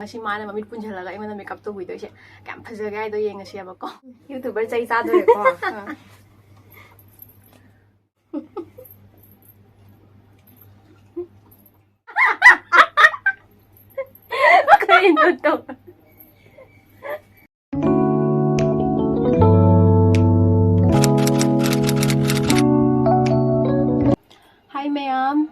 Ngasi mana mamit punjalaga imana makeup to buido se kam phajaga ai do yengasi abako youtuber chai cha do ko kain to Hi ma'am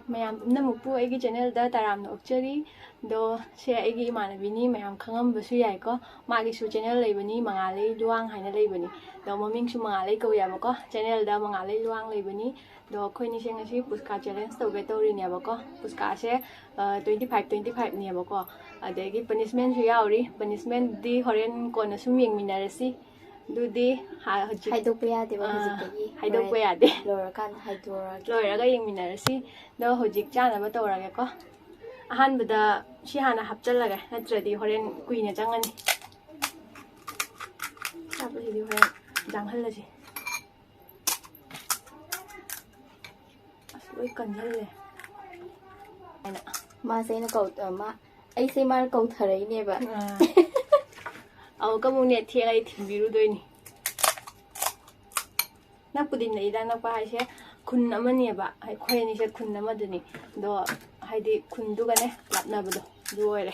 namupu agi channel da taram no actually do se agi imanabini ma'am khangam basu yai ko magi su channel leibani mangalei luang haina leibani do maming su mangalei ko yabako channel da mangalei luang leibani do khoini se ngasi pushka challenge to ge tori ne abako pushka se 25 ne abako adegi punishment su yauri punishment di horen ko na su ming minarasi Dudi Haidopia de Hajiki Haidopia de Lorakan Haidora Loiraga yung minarasi do hojik chana ba tawrage ko ahanbada si hana hapchalaga natradi horen kuina jangani tapos di horen janghallasi asloi kanjalle ana ma se na kau ma ai se mar kau tharai ne ba Aku kamu ni tiada itu biru tu ini. Nak pudin ni dah nak bahas ya kun nama ni apa? Hai kau ni saya kun nama tu ni. Do hai di kun tu kan lap na betul. Dua le.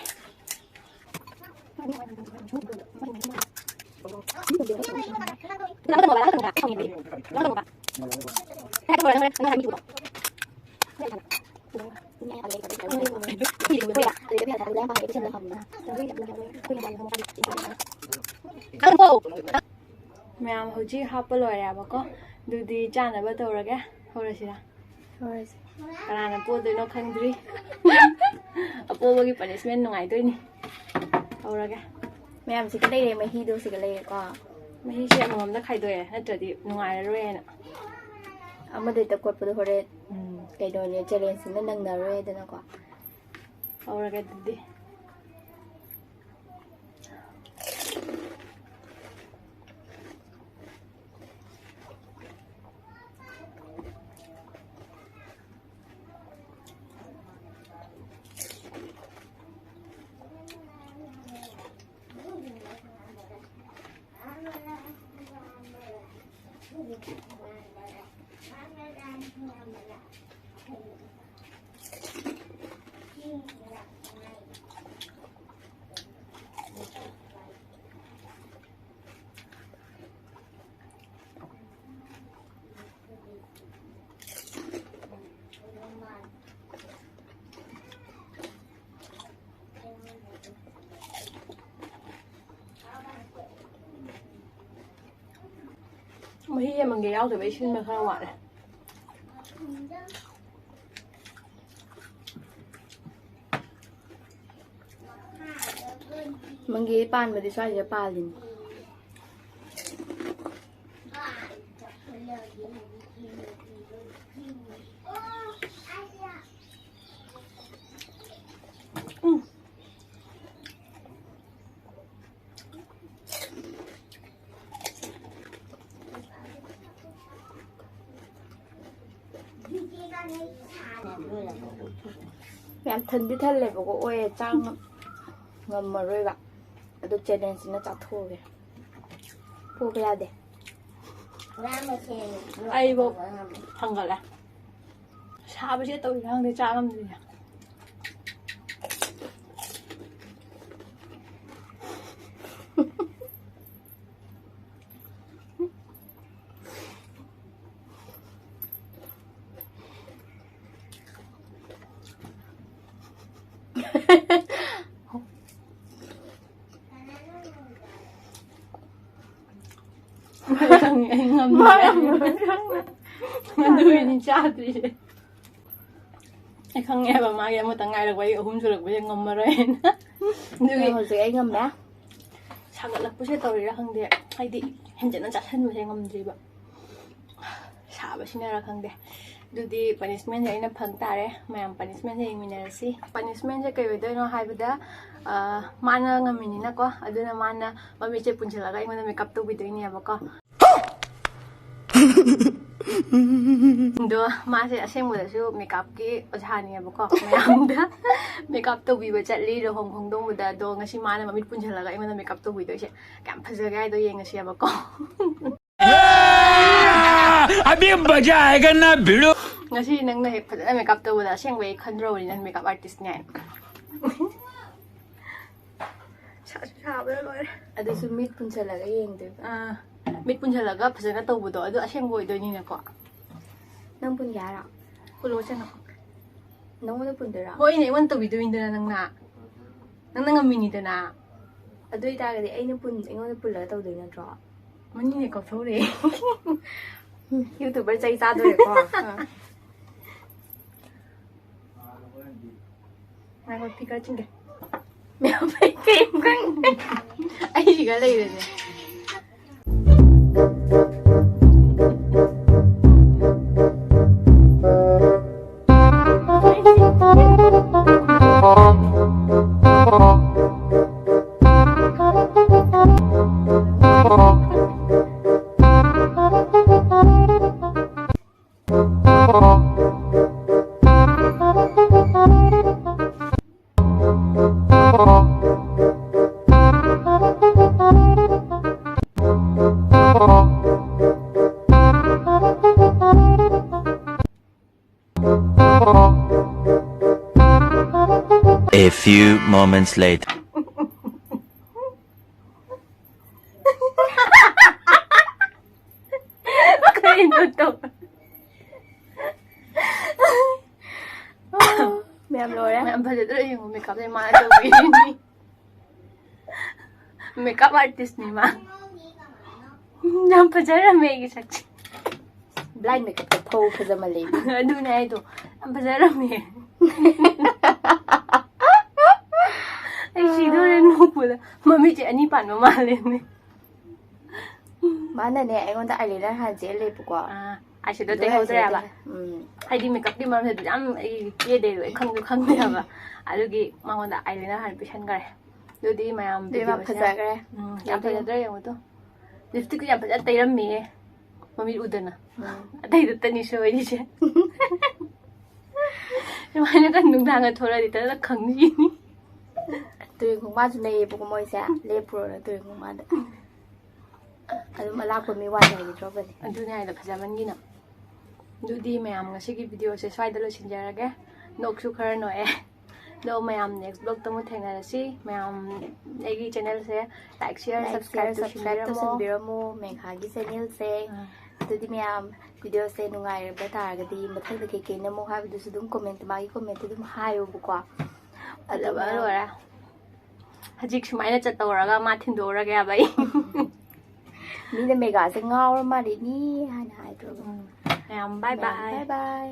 Ma'am, hoji hapa loy ya bako. Dudi jana ba tawrage. Horasira. Horasi. Karana po do no khangdri. Apo bagi punishment nungai to ni. Tawrage. Ma'am si kalai le mahi do si kalai ko. Mahi se amam da khai do ya. Natradi nungai roi na. Amade ta kot padu hore kai do ni challenge na nang na re da na ko. Tawrage dudi. Mahi em ngi áo thì phải xin mà khao ngoại. Mangi pan ma di sai ya palin. Mẹ thân đi thân lại bộ ôi trang ngầm mà rồi bạn tôi chơi đèn xin nó chặt thua kìa thua cái gì Ai bộ thằng gọi là sao bây giờ tôi đang đi cha làm gì nhỉ? Thằng anh ngâm mà đuôi đi cha thì anh không nghe bà má nghe một tầng ngày được vậy hôm sau được bây giờ ngâm mà rồi đuôi hồi xưa anh ngâm đã sao gọi là bữa sau tôi ra không được hay đi hiện tại nó chặt thân mà sẽ ngâm gì vậy sao bữa sau ra không được Dudi punishment ay na pagtare mayang punishment ay minarasi punishment ay kayo ito no haibada mana nga minina ko aduna mana mamiche punchalaga ay mo na makeup to bito ini abako ꯑꯗꯣ ꯃꯥꯁꯦ ꯑꯁꯦꯡꯕꯗꯁꯨ ꯃꯦꯀꯞꯀꯤ ꯑꯣꯖꯥꯅꯦꯕꯀꯣ ꯃꯌꯥꯝꯗ makeup ꯇꯧꯕꯤꯕ ꯆꯠꯂꯤ ꯂꯨꯍꯣꯡ ꯈꯣꯡꯗꯣꯡꯕꯗ ꯑꯗꯣ ꯉꯁꯤ ꯃꯥꯅ ꯃꯃꯤꯠ ꯄꯨꯟꯁꯤꯜꯂꯒ ꯑꯩꯉꯣꯟꯗ ꯃꯦꯀꯞ ꯇꯧꯕꯤꯗꯣꯏꯁꯦ ꯀꯌꯥꯝ ꯐꯖꯒꯦ ꯍꯥꯏꯗꯣ ꯌꯦꯡꯉꯁꯦꯕꯀꯣ अभी मजा आएगा ना भिड़ो ngasi nang na hek phajana makeup tawda asengwei khandrowni nang makeup artist ne sa ꯑꯗꯨꯁꯨ ꯃꯤꯠ ꯄꯨꯟꯁꯤꯜꯂꯒ ꯌꯦꯡꯗꯣꯏꯕ mit punjalaga phajana tawbudo adu asengwei doini na ko ꯅꯪ ꯄꯨꯟꯒꯦ ꯍꯥꯏꯔꯣ pulo chana ꯅꯪꯉꯣꯟꯗ ꯄꯨꯟꯗꯣꯏꯔꯣ hoi ne won tawbidoindana nang na ngamini dana ꯑꯗꯨ ꯑꯣꯏꯇꯥꯔꯒꯗꯤ ꯑꯩꯉꯣꯟꯗ ꯄꯨꯜꯂꯒ ꯇꯧꯗꯣꯏ ꯅꯠꯇ꯭ꯔꯣ mani ne ko thore YouTuber ꯆꯩ ꯆꯥꯗꯣꯏꯔꯦꯀꯣ na ko pika chinge me pai kem kan ai siga leirene A few moments later. kain to ꯃꯌꯥꯝ ꯂꯣꯏꯔꯦ ꯃꯌꯥꯝ ꯐꯖꯗ꯭ꯔꯣ ꯌꯦꯡꯉꯣ ꯃꯦꯀꯞꯁꯦ ꯃꯥꯅ ꯇꯧꯕꯤꯔꯤꯅꯤ ꯃꯦꯀꯞ ꯑꯥꯔꯇꯤꯁꯅꯤ ꯃꯥ ꯌꯥꯝ ꯐꯖꯔꯝꯃꯦ ꯑꯩꯒꯤ ꯁꯛꯁꯦ ꯕ꯭ꯂꯥꯏꯟ ꯃꯦꯀꯞꯇ ꯐꯧ ꯐꯖꯃꯜꯂꯦ ꯑꯗꯨꯅꯦ ꯑꯩꯗꯣ ꯌꯥꯝ ꯐꯖꯔꯝꯃꯦ ꯑꯩ ꯁꯤꯗꯣꯔꯦ ꯅꯣꯛꯄꯗ ꯃꯃꯤꯠꯁꯦ ꯑꯅꯤ ꯄꯥꯟꯕ ꯃꯥꯜꯂꯦꯅꯦ ꯃꯥꯅꯅꯦ ꯑꯩꯉꯣꯟꯗ ꯑꯥꯏꯂꯥꯏꯅꯔ ꯍꯥꯟꯅ ꯆꯦꯜꯂꯦꯕꯀꯣ ꯑꯩꯁꯤꯗ ꯇꯩꯍꯧꯗ꯭ꯔꯦꯕ ꯍꯥꯏꯗꯤ ꯃꯦꯀꯞꯀꯤ ꯃꯔꯝꯗ ꯌꯥꯝ ꯑꯩ ꯀꯦꯗꯦꯗꯣ ꯑꯩ ꯈꯪꯗꯦꯕ ꯑꯗꯨꯒꯤ ꯃꯉꯣꯟꯗ ꯑꯥꯏꯂꯥꯏꯅꯔ ꯍꯥꯟꯅ ꯄꯤꯁꯟꯈ꯭ꯔꯦ ꯑꯗꯨꯗꯤ ꯃꯌꯥꯝ ꯐꯖꯈ꯭ꯔꯦ ꯌꯥꯝ ꯐꯖꯗ꯭ꯔꯦ ꯌꯦꯡꯉꯣꯗꯣ ꯂꯤꯞꯁꯇꯤꯛꯀ ꯌꯥꯝ ꯐꯖꯅ ꯇꯩꯔꯝꯃꯤꯌꯦ ꯃꯃꯤꯠ ꯎꯗꯅ ꯑꯇꯩꯗꯇꯅꯤ ꯁꯣꯏꯔꯤꯁꯦ ꯁꯨꯃꯥꯏꯅꯒ ꯅꯨꯡꯗꯥꯡꯒ ꯊꯣꯔꯛꯑꯗꯤ ꯇꯗ ꯈꯪꯅꯤꯅꯤ ꯇꯨꯔꯦꯟ ꯈꯣꯡꯕꯥꯟꯁꯨ ꯂꯩꯌꯦꯕꯀꯣ ꯃꯣꯏꯁꯦ ꯂꯦꯞꯄꯨꯔꯣꯅ ꯇꯨꯔꯦꯟ ꯈꯣꯡꯕꯥꯟꯗ ꯑꯗꯨꯝ ꯑꯂꯥꯛꯄ ꯃꯤ ꯋꯥꯏꯅꯈꯤꯗ꯭ꯔꯕꯅꯤ ꯑꯗꯨꯅꯦ ꯍꯥꯏꯗ ꯐꯖꯃꯟꯒꯤꯅ ꯑꯗꯨꯗꯤ ꯃꯌꯥꯝ ꯉꯁꯤꯒꯤ ꯚꯤꯗꯤꯑꯣꯁꯦ ꯁ꯭ꯋꯥꯏꯗ ꯂꯣꯏꯁꯤꯟꯖꯔꯒꯦ ꯅꯣꯛꯁꯨ ꯈꯔ ꯅꯣꯛꯑꯦ ꯑꯗꯣ ꯃꯌꯥꯝ ꯅꯦꯛꯁ ꯕ꯭ꯂꯣꯛꯇ ꯑꯃꯨꯛ ꯊꯦꯡꯅꯔꯁꯤ ꯃꯌꯥꯝ ꯑꯩꯒꯤ ꯆꯦꯅꯦꯜꯁꯦ ꯂꯥꯏꯛ ꯁꯤꯌꯔ ꯁꯕꯁꯀ꯭ꯔꯥꯏꯕ ꯇꯧꯁꯟꯕꯤꯔꯝꯃꯣ ꯃꯦꯘꯥꯒꯤ ꯆꯦꯅꯦꯜꯁꯦ ꯑꯗꯨꯗꯤ ꯃꯌꯥꯝ ꯚꯤꯗꯤꯑꯣꯁꯦ ꯅꯨꯡꯉꯥꯏꯔꯕ ꯇꯥꯔꯒꯗꯤ ꯃꯊꯪꯗ ꯀꯩꯀꯩꯅ ꯑꯃꯨꯛ ꯍꯥꯏꯕꯗꯨꯁꯨ ꯑꯗꯨꯝ ꯃꯥꯒꯤ ꯀꯣꯃꯦꯟꯇ ꯑꯗꯨꯝ ꯍꯥꯏꯌꯣꯕꯀꯣ ꯐꯖꯕ ꯂꯣꯏꯔꯦ ꯍꯧꯖꯤꯛ ꯁꯨꯃꯥꯏꯅ ꯆꯠꯇꯧꯔꯒ ꯃꯥ ꯊꯤꯟꯗꯣꯛꯎꯔꯒꯦꯕ ꯑꯩ ꯃꯤꯅ ꯃꯦꯒꯥꯁꯦ ꯉꯥꯎꯔ ꯃꯥꯜꯂꯤꯅꯤ ꯍꯥꯏꯅ ꯍꯥꯏꯗ꯭ꯔꯣꯕ ꯃꯌꯥꯝ ꯕꯥꯏ ꯕꯥꯏ ꯕꯥꯏ ꯕꯥꯏ